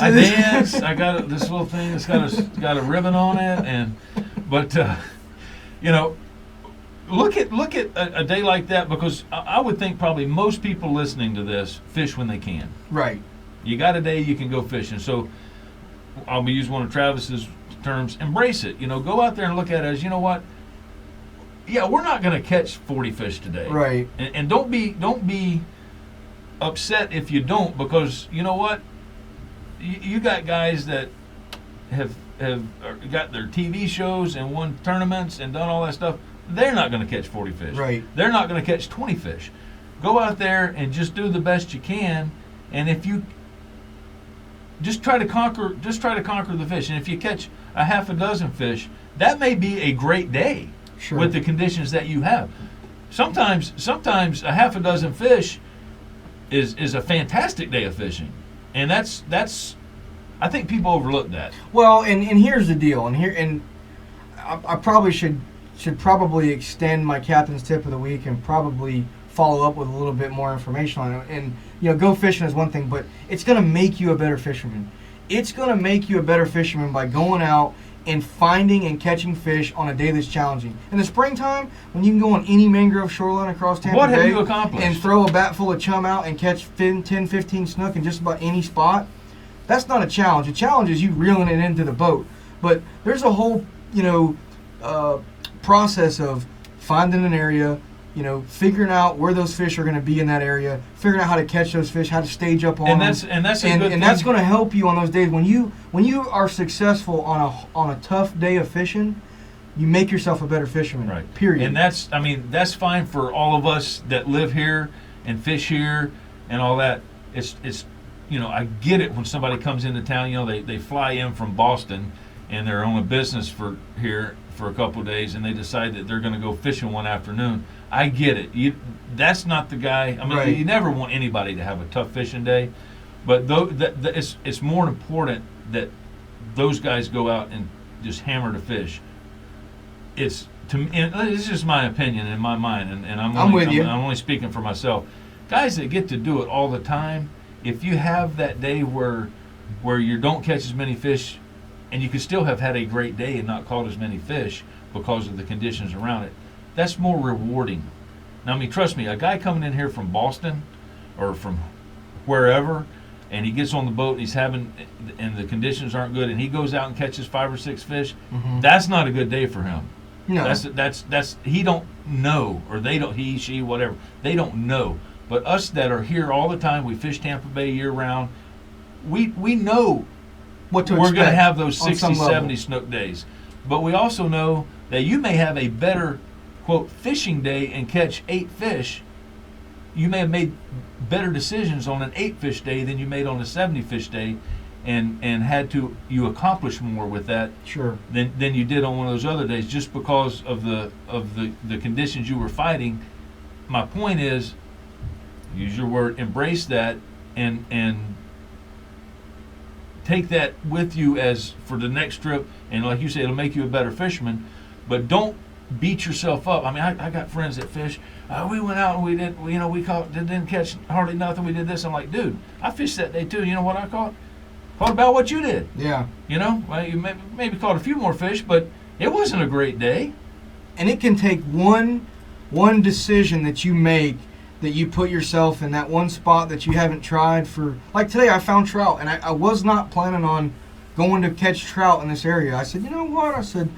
I dance. I got this little thing that's got a ribbon on it, but look at a day like that, because I would think probably most people listening to this fish when they can. Right. You got a day you can go fishing. So I'll be using one of Travis's terms, embrace it. Go out there and look at it as, you know what? Yeah, we're not going to catch 40 fish today. Right. And don't be upset if you don't, because you know what? You got guys that have got their TV shows and won tournaments and done all that stuff. They're not going to catch 40 fish. Right. They're not going to catch 20 fish. Go out there and just do the best you can, and if you just try to conquer the fish, and if you catch a half a dozen fish, that may be a great day. Sure. With the conditions that you have. Sometimes a half a dozen fish is a fantastic day of fishing, and that's I think people overlook that. Well, and here's the deal, and I probably should probably extend my captain's tip of the week and probably follow up with a little bit more information on it. And go fishing is one thing, but it's going to make you a better fisherman. It's going to make you a better fisherman by going out and finding and catching fish on a day that's challenging. In the springtime, when you can go on any mangrove shoreline across Tampa What Bay have you accomplished? and throw a bat full of chum out and catch 10, 15 snook in just about any spot, that's not a challenge. A challenge is you reeling it into the boat. But there's a whole, process of finding an area, figuring out where those fish are going to be in that area, figuring out how to catch those fish, how to stage up on them. And that's a good thing. That's going to help you on those days when you are successful on a tough day of fishing. You make yourself a better fisherman. Right. Period. And that's fine for all of us that live here and fish here and all that. It's I get it when somebody comes into town. They fly in from Boston and they're on a business for here for a couple of days, and they decide that they're going to go fishing one afternoon. I get it. That's not the guy. I mean, right. You never want anybody to have a tough fishing day, but it's more important that those guys go out and just hammer the fish. It's just my opinion in my mind, and I'm only speaking for myself. Guys that get to do it all the time, if you have that day where you don't catch as many fish, and you could still have had a great day and not caught as many fish because of the conditions around it, that's more rewarding. Now, I mean, trust me, a guy coming in here from Boston or from wherever, and he gets on the boat and the conditions aren't good, and he goes out and catches 5 or 6 fish, that's not a good day for him. No. That's he don't know, or they don't, he, she, whatever, they don't know. But us that are here all the time, we fish Tampa Bay year round, we know what to we're going to expect have those 60, 70 level. snook days. But we also know that you may have a better, quote, fishing day and catch 8 fish. You may have made better decisions on an 8 fish day than you made on a 70 fish day. and had to you accomplish more with that Sure. than you did on one of those other days, just because of the conditions you were fighting. My point is, use your word, embrace that, and take that with you as for the next trip. And like you say, it'll make you a better fisherman. But don't beat yourself up. I mean, I got friends that fish. We went out and we caught, didn't catch hardly nothing. We did this. I'm like, dude, I fished that day too. You know what I caught? Caught about what you did. Yeah. You know, well, you maybe caught a few more fish, but it wasn't a great day. And it can take one decision that you make, that you put yourself in that one spot that you haven't tried for. Like today, I found trout, and I was not planning on going to catch trout in this area. I said, you know what? I said,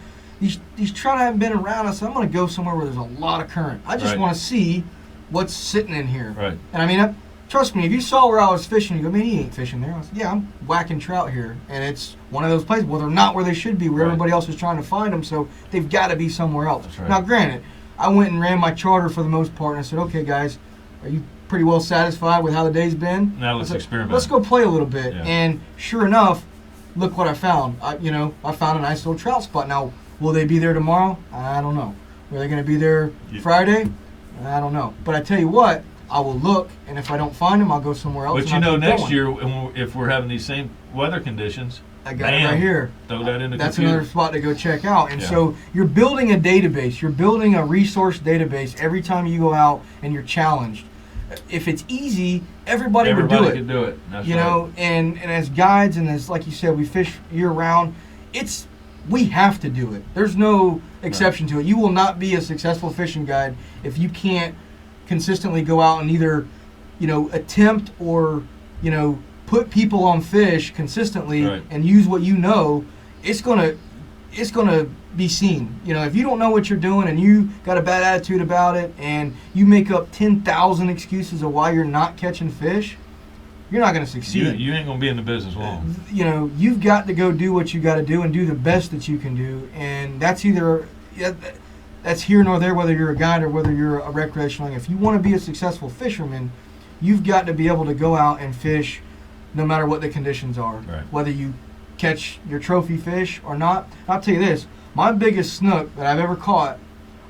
these trout haven't been around. I said, I'm going to go somewhere where there's a lot of current. I just Right. want to see what's sitting in here. Right. And I mean, trust me, if you saw where I was fishing, you go, man, he ain't fishing there. I said, yeah, I'm whacking trout here. And it's one of those places, well, they're not where they should be, where Right. everybody else is trying to find them, so they've got to be somewhere else. That's right. Now, granted, I went and ran my charter for the most part, and I said, okay, guys, are you pretty well satisfied with how the day's been? Now let's I said, experiment. Let's go play a little bit. Yeah. And sure enough, look what I found. I found a nice little trout spot. Now, will they be there tomorrow? I don't know. Are they going to be there Friday? I don't know. But I tell you what, I will look, and if I don't find them, I'll go somewhere else. But and I'll keep next going. year, if we're having these same weather conditions, I got it bam, right here. throw that in the That's computer. another spot to go check out. And Yeah. so you're building a database. You're building a resource database every time you go out and you're challenged. If it's easy, everybody would do it. could do it. That's You right. know, and as guides and as, like you said, we fish year round, we have to do it. There's no exception to it. You will not be a successful fishing guide if you can't consistently go out and either, attempt or, put people on fish consistently Right. and use what you know. It's gonna be seen. If you don't know what you're doing and you got a bad attitude about it and you make up 10,000 excuses of why you're not catching fish, you're not going to succeed. You ain't gonna be in the business long. You've got to go do what you got to do and do the best that you can do, and that's that's here nor there whether you're a guide or whether you're a recreational. If you want to be a successful fisherman, you've got to be able to go out and fish no matter what the conditions are. Right. Whether you catch your trophy fish or not. I'll tell you this, my biggest snook that I've ever caught,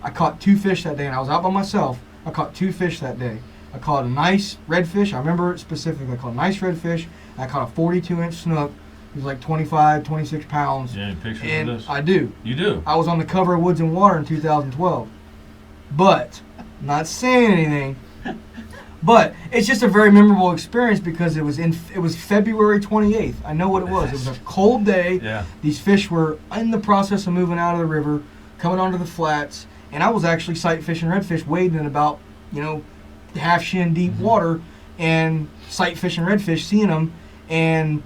I caught 2 fish that day, and I was out by myself. I caught 2 fish that day. I caught a nice redfish. I remember it specifically. I caught a nice redfish. I caught a 42-inch snook. He was like 25, 26 pounds. Do you have any pictures And of this? I do. You do. I was on the cover of Woods and Water in 2012. But, I'm not saying anything, but it's just a very memorable experience because it was February 28th. I know what it was. It was a cold day. Yeah. These fish were in the process of moving out of the river, coming onto the flats, and I was actually sight fishing redfish wading in about, half shin deep water and sight fishing redfish, seeing them, and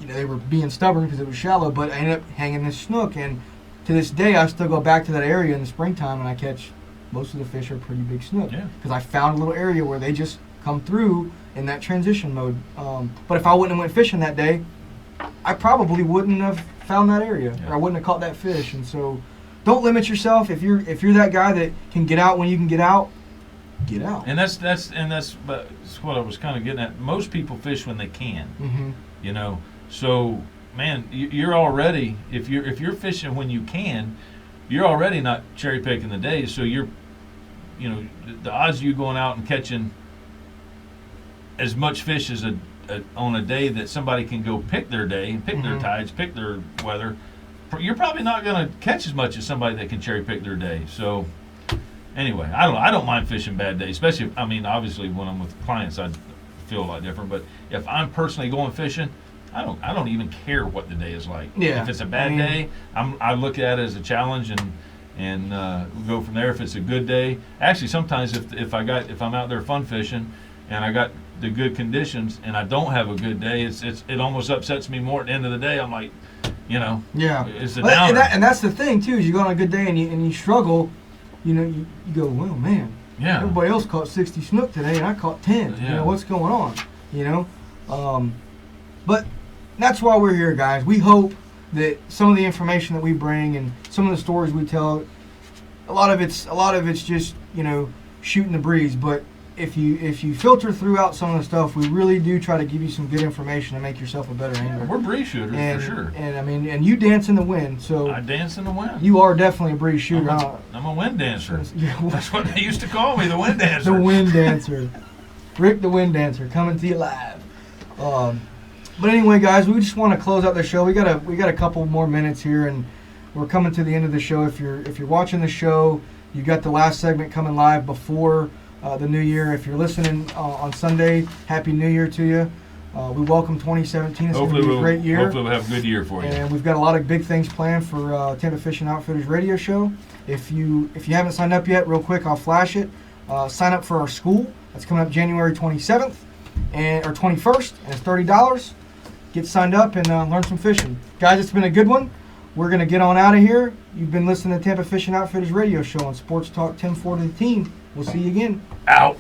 they were being stubborn because it was shallow, but I ended up hanging this snook, and to this day I still go back to that area in the springtime and I catch most of the fish are pretty big snook because I found a little area where they just come through in that transition mode. But if I wouldn't have went fishing that day, I probably wouldn't have found that area, or I wouldn't have caught that fish. And so don't limit yourself. If you're that guy that can get out when you can get out, get out. And that's what I was kind of getting at. Most people fish when they can. Mm-hmm. So man, you're already if you're fishing when you can, you're already not cherry picking the days. So the odds of you going out and catching as much fish as on a day that somebody can go pick their day and pick their tides, pick their weather, you're probably not going to catch as much as somebody that can cherry pick their day. So anyway, I don't mind fishing bad days, especially obviously when I'm with clients I feel a lot different. But if I'm personally going fishing, I don't even care what the day is like. Yeah. If it's a bad day, I look at it as a challenge and go from there. If it's a good day, actually sometimes if I'm out there fun fishing and I got the good conditions and I don't have a good day, it almost upsets me more at the end of the day. I'm like, Yeah. it's a downer. And that's the thing too, is you go on a good day and you struggle, you go, well, man, Yeah. everybody else caught 60 snook today and I caught 10. Yeah. What's going on? But that's why we're here, guys. We hope that some of the information that we bring and some of the stories we tell, a lot of it's just shooting the breeze, but if you filter throughout some of the stuff, we really do try to give you some good information to make yourself a better angler. We're breeze shooters And, for sure. and I mean, and you dance in the wind, so I dance in the wind. you are definitely a breeze shooter. I'm a wind dancer. Yeah, That's what they used to call me, the wind dancer. the wind dancer, Rick the wind dancer, coming to you live. But anyway, guys, we just want to close out the show. We got a couple more minutes here, and we're coming to the end of the show. If you're watching the show, you got the last segment coming live before the new year. If you're listening on Sunday, Happy New Year to you. We welcome 2017. It's going to be a great year. Hopefully we'll have a good year for you. And we've got a lot of big things planned for Tampa Fishing Outfitters radio show. If you haven't signed up yet, real quick, I'll flash it. Sign up for our school. That's coming up January 27th or 21st, and it's $30. Get signed up and learn some fishing. Guys, it's been a good one. We're going to get on out of here. You've been listening to Tampa Fishing Outfitters radio show on Sports Talk 1040 The Team. We'll see you again. Out.